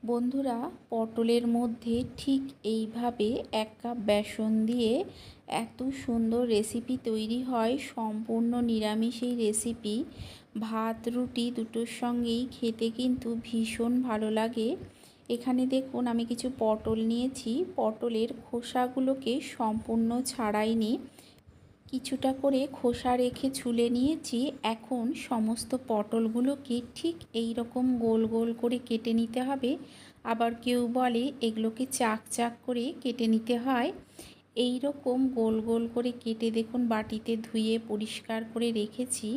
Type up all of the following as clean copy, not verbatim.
বন্ধুরা, পটলের মধ্যে ঠিক এইভাবে 1 কাপ বেসন দিয়ে এত সুন্দর রেসিপি তৈরি হয়। সম্পূর্ণ নিরামিষ এই রেসিপি ভাত রুটি দুটোর সঙ্গেই খেতে কিন্তু ভীষণ ভালো লাগে। এখানে দেখুন আমি কিছু পটল নিয়েছি। পটলের খোসাগুলোকে সম্পূর্ণ ছাড়াইনি, কিছুটা করে খোসা রেখে ছুলে নিয়েছি। এখন সমস্ত পটলগুলোকে ঠিক এই রকম গোল গোল করে কেটে নিতে হবে। আবার কেউ বলে এগুলোকে চাক চাক করে কেটে নিতে হয়। এই রকম গোল গোল করে কেটে দেখুন বাটিতে ধুয়ে পরিষ্কার করে রেখেছি।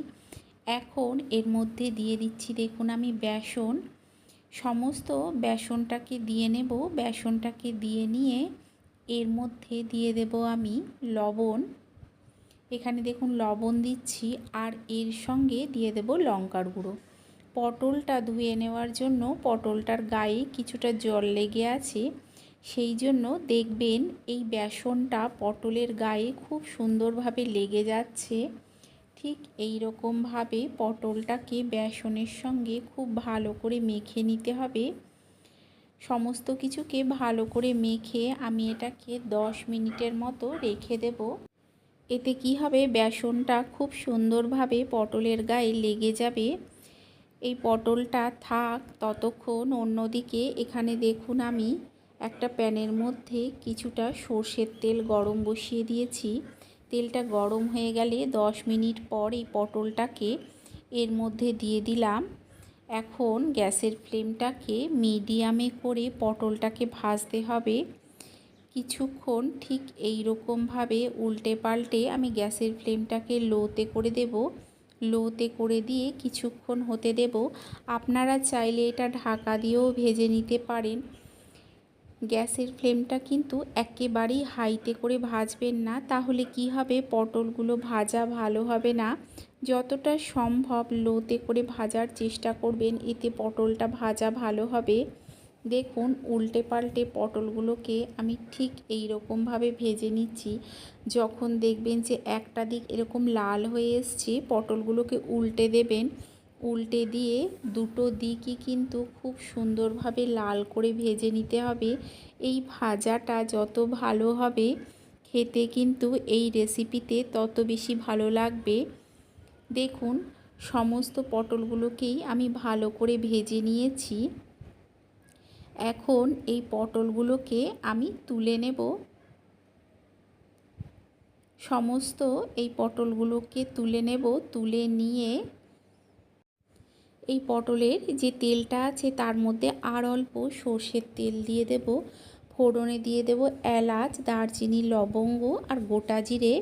এখন এর মধ্যে দিয়ে দিচ্ছি দেখুন আমি বেসন। সমস্ত বেসনটাকে দিয়ে নেব। বেসনটাকে দিয়ে নিয়ে এর মধ্যে দিয়ে দেব আমি লবণ। এখানে দেখুন লবণ দিচ্ছি, আর এর সঙ্গে দিয়ে দেব লঙ্কার গুঁড়ো। পটলটা ধুয়ে নেওয়ার জন্য পটলটার গায়ে কিছুটা জল লেগে আছে, সেই জন্য দেখবেন এই বেসনটা পটলের গায়ে খুব সুন্দরভাবে লেগে যাচ্ছে। ঠিক এই রকমভাবে পটলটাকে বেসনের সঙ্গে খুব ভালো করে মেখে নিতে হবে। সমস্ত কিছুকে ভালো করে মেখে আমি এটাকে 10 মিনিটের মতো রেখে দেব। এতে কি হবে, বেসনটা খুব সুন্দরভাবে পটলের গায়ে লেগে যাবে। এই পটলটা থাক ততক্ষণ অন্যদিকে এখানে দেখুন আমি একটা প্যানের মধ্যে কিছুটা সর্ষের তেল গরম বসিয়ে দিয়েছি। তেলটা গরম হয়ে গেলে 10 মিনিট পর এই পটলটাকে এর মধ্যে দিয়ে দিলাম। এখন গ্যাসের ফ্লেমটাকে মিডিয়ামে করে পটলটাকে ভাজতে হবে। কিছুক্ষণ ঠিক এই রকমভাবে উল্টে পাল্টে আমি গ্যাসের ফ্লেমটাকে লোতে করে দেব। লোতে করে দিয়ে কিছুক্ষণ হতে দেব। আপনারা চাইলে এটা ঢাকা দিয়েও ভেজে নিতে পারেন। গ্যাসের ফ্লেমটা কিন্তু একেবারেই হাইতে করে ভাজবেন না, তাহলে কি হবে, পটলগুলো ভাজা ভালো হবে না। যতটা সম্ভব লোতে করে ভাজার চেষ্টা করবেন, এতে পটলটা ভাজা ভালো হবে। দেখুন উল্টে পাল্টে পটলগুলোকে আমি ঠিক এই রকমভাবে ভেজে নিচ্ছি। যখন দেখবেন যে একটা দিক এরকম লাল হয়ে এসছে, পটলগুলোকে উল্টে দেবেন। উল্টে দিয়ে দুটো দিকই কিন্তু খুব সুন্দরভাবে লাল করে ভেজে নিতে হবে। এই ভাজাটা যত ভালো হবে খেতে কিন্তু এই রেসিপিতে তত বেশি ভালো লাগবে। দেখুন সমস্ত পটলগুলোকেই আমি ভালো করে ভেজে নিয়েছি। এখন এই পটলগুলোকে আমি তুলে নেব। সমস্ত এই পটলগুলোকে তুলে নেব। তুলে নিয়ে এই পটলের যে তেলটা আছে তার মধ্যে আর অল্প সর্ষের তেল দিয়ে দেব। ফোড়নে দিয়ে দেব এলাচ, দারচিনি, লবঙ্গ আর গোটা জিরে।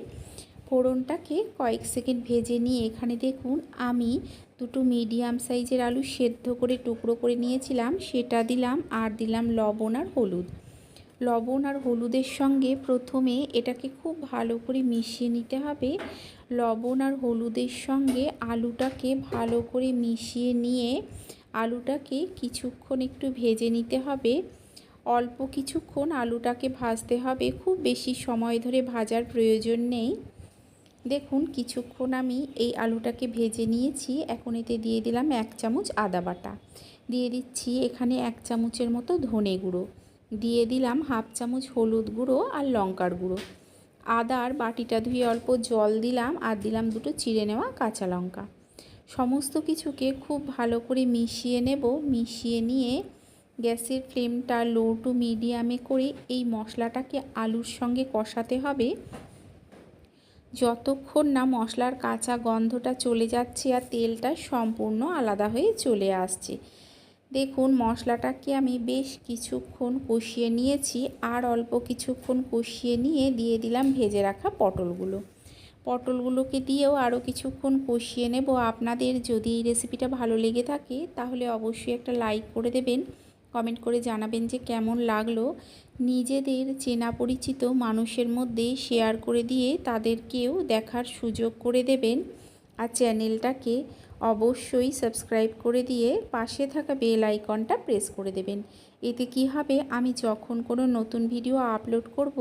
ফোড়নটাকে কয়েক সেকেন্ড ভেজে নিয়ে এখানে দেখুন আমি দুটো মিডিয়াম সাইজের আলু সেদ্ধ করে টুকরো করে নিয়েছিলাম, সেটা দিলাম। আর দিলাম লবণ আর হলুদ। লবণ আর হলুদের সঙ্গে প্রথমে এটাকে খুব ভালো করে মিশিয়ে নিতে হবে। লবণ আর হলুদের সঙ্গে আলুটাকে ভালো করে মিশিয়ে নিয়ে আলুটাকে কিছুক্ষণ একটু ভেজে নিতে হবে। অল্প কিছুক্ষণ আলুটাকে ভাজতে হবে, খুব বেশি সময় ধরে ভাজার প্রয়োজন নেই। দেখুন কিছুক্ষণ আমি এই আলুটাকে ভেজে নিয়েছি। এখন এতে দিয়ে দিলাম 1 চামচ আদা বাটা, দিয়ে দিচ্ছি এখানে 1 চামচের মতো ধনে গুঁড়ো, দিয়ে দিলাম হাফ চামচ হলুদ গুঁড়ো আর লঙ্কার গুঁড়ো। আদার বাটিটা ধুয়ে অল্প জল দিলাম, আর দিলাম দুটো চিড়ে নেওয়া কাঁচা লঙ্কা। সমস্ত কিছুকে খুব ভালো করে মিশিয়ে নেব। মিশিয়ে নিয়ে গ্যাসের ফ্লেমটা লো টু মিডিয়ামে করে এই মশলাটাকে আলুর সঙ্গে কষাতে হবে যতক্ষণ না মশলার কাঁচা গন্ধটা চলে যাচ্ছে আর তেলটা সম্পূর্ণ আলাদা হয়ে চলে আসছে। দেখুন মশলাটাকে আমি বেশ কিছুক্ষণ কষিয়ে নিয়েছি। আর অল্প কিছুক্ষণ কষিয়ে নিয়ে দিয়ে দিলাম ভেজে রাখা পটলগুলো। পটলগুলোকে দিয়েও আরও কিছুক্ষণ কষিয়ে নেব। আপনাদের যদি এই রেসিপিটা ভালো লেগে থাকে তাহলে অবশ্যই একটা লাইক করে দেবেন, কমেন্ট করে জানাবেন যে কেমন লাগলো। নিজেদের চেনা পরিচিত মানুষের মধ্যে শেয়ার করে দিয়ে তাদেরকেও দেখার সুযোগ করে দেবেন। আর চ্যানেলটাকে অবশ্যই সাবস্ক্রাইব করে দিয়ে পাশে থাকা বেল আইকনটা প্রেস করে দেবেন। এতে কি হবে, আমি যখন কোনো নতুন ভিডিও আপলোড করব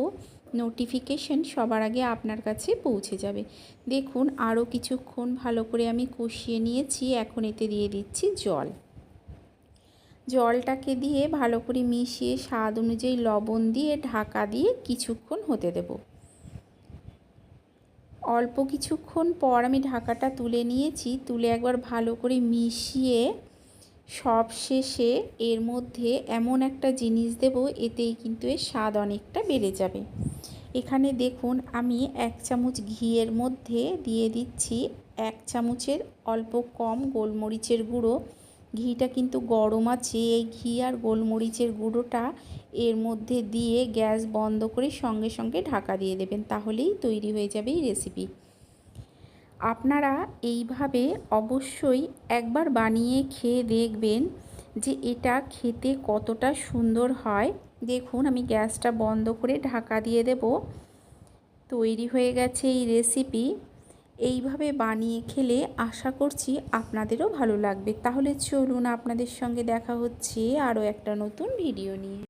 নোটিফিকেশন সবার আগে আপনার কাছে পৌঁছে যাবে। দেখুন আরও কিছুক্ষণ ভালো করে আমি কষিয়ে নিয়েছি। এখন এতে দিয়ে দিচ্ছি জল। জলটাকে দিয়ে ভালো করে মিশিয়ে স্বাদ অনুযায়ী লবণ দিয়ে ঢাকা দিয়ে কিছুক্ষণ হতে দেব। অল্প কিছুক্ষণ পর আমি ঢাকাটা তুলে নিয়েছি। তুলে একবার ভালো করে মিশিয়ে সব শেষে এর মধ্যে এমন একটা জিনিস দেব, এতেই কিন্তু এর স্বাদ অনেকটা বেড়ে যাবে। এখানে দেখুন আমি 1 চামচ ঘিয়ের মধ্যে দিয়ে দিচ্ছি 1 চামচের অল্প কম গোলমরিচের গুঁড়ো। ঘিটা কিন্তু গরম আছে। এই ঘি আর গোলমরিচের গুঁড়োটা এর মধ্যে দিয়ে গ্যাস বন্ধ করে সঙ্গে সঙ্গে ঢাকা দিয়ে দেবেন, তাহলেই তৈরি হয়ে যাবে এই রেসিপি। আপনারা এইভাবে অবশ্যই একবার বানিয়ে খেয়ে দেখবেন যে এটা খেতে কতটা সুন্দর হয়। দেখুন আমি গ্যাসটা বন্ধ করে ঢাকা দিয়ে দেব। তৈরি হয়ে গেছে এই রেসিপি। এইভাবে বানিয়ে খেলে আশা করছি আপনাদেরও ভালো লাগবে। তাহলে চলুন, আপনাদের সঙ্গে দেখা হচ্ছে আরও একটা নতুন ভিডিও নিয়ে।